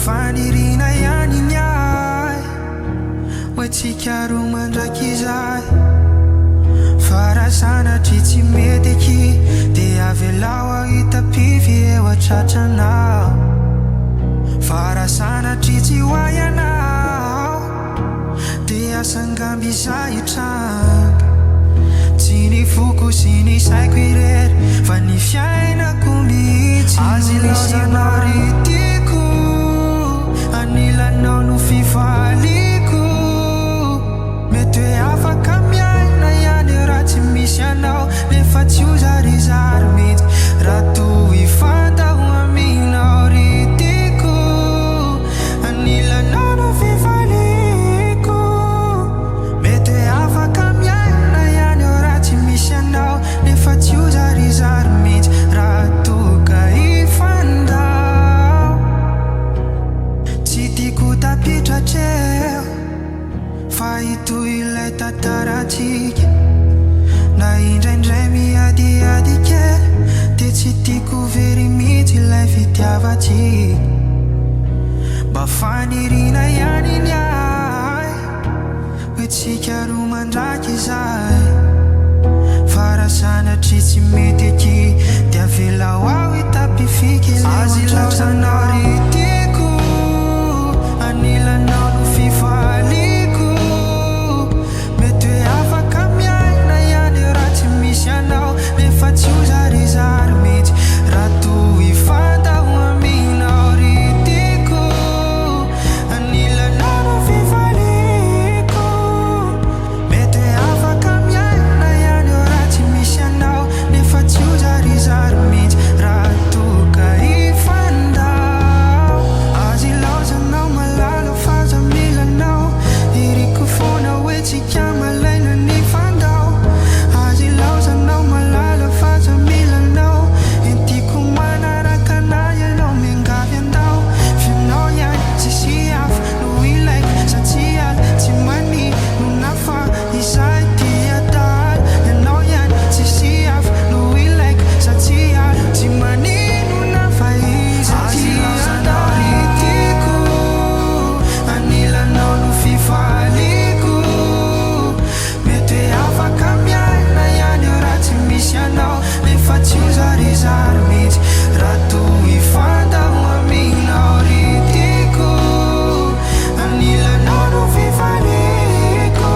fanirina ihany ny ahy hoantsika roa mandraiky izay fa raha sanatry tsy mety eky dia avelao ahita-pivy eo atratranao fa raha sanatry tsy hoay anao dia asangamby izay hitranga tsy ny foko sy ny saiko irery fa ny fiainako mihitsy azy laozanao ritiko anilanao no fifaliko mety hoe afaka miaina ihany raha tsy misy anao nefa tsy ho zarizary mihitsy raha toy fantaho aminao ritiko anilanao no fifaliko mety hoe afaka miaina ihany raha tsy misy anao nefa tsy ho zarizary mihitsy raha toka ifandao tsy tiako tapitratreo fa itoy ilay tantaratsika na indraindray miadiady kely dia tsy tiako very mihitsy ilay fitiavatsika mba fanirina ihany ny ahy hoantsika roa mandraiky izay fa raha sanatry tsy mety eky dia avelao aho hitapifiky azy laozanao ritiko anilanao no fifaliko mety hoe afaka miaina ihany raha tsy misy anao nefa tsy ho zarizary mihitsy raha toy fantaho aminao ritiko anilanao no fifaliko mety hoe afaka miaina ihany raha tsy misy anao nefa tsy ho zarizary mihitsy raha toka ifandao azy laozanao malala faza milanao iriko foana hoe tsika malaina ny fandao azy laozanao malala faza milanao entiko manaraka anay ianao miangavy andao fianao ihany tsisy hafa no ilaiko satsy ala tsy mani no nafa izay tiatala ianao ihany tsisy hafa no ilaiko satsy ala tsy mani no nafa izay tiatala ritiko anilanao no fifaliko mety hoe afaka miaina ihany raha tsy misy anao nefa tsy ho zarizary mihitsy raha toy fantaho aminao ritiko anilanao no fifaliko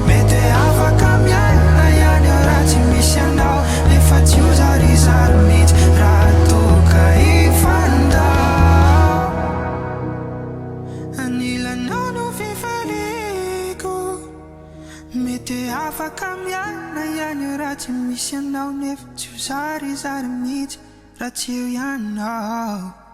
mety hoe afaka miaina ihany raha tsy misy anao nefa tsy ho zarizary mihitsy raha toka ifandao anilanao no fifaliko mety hoe afaka miaina ihany raha tsy misy anao nefa tsy ho zarizary mihitsy raha tsy eo ianao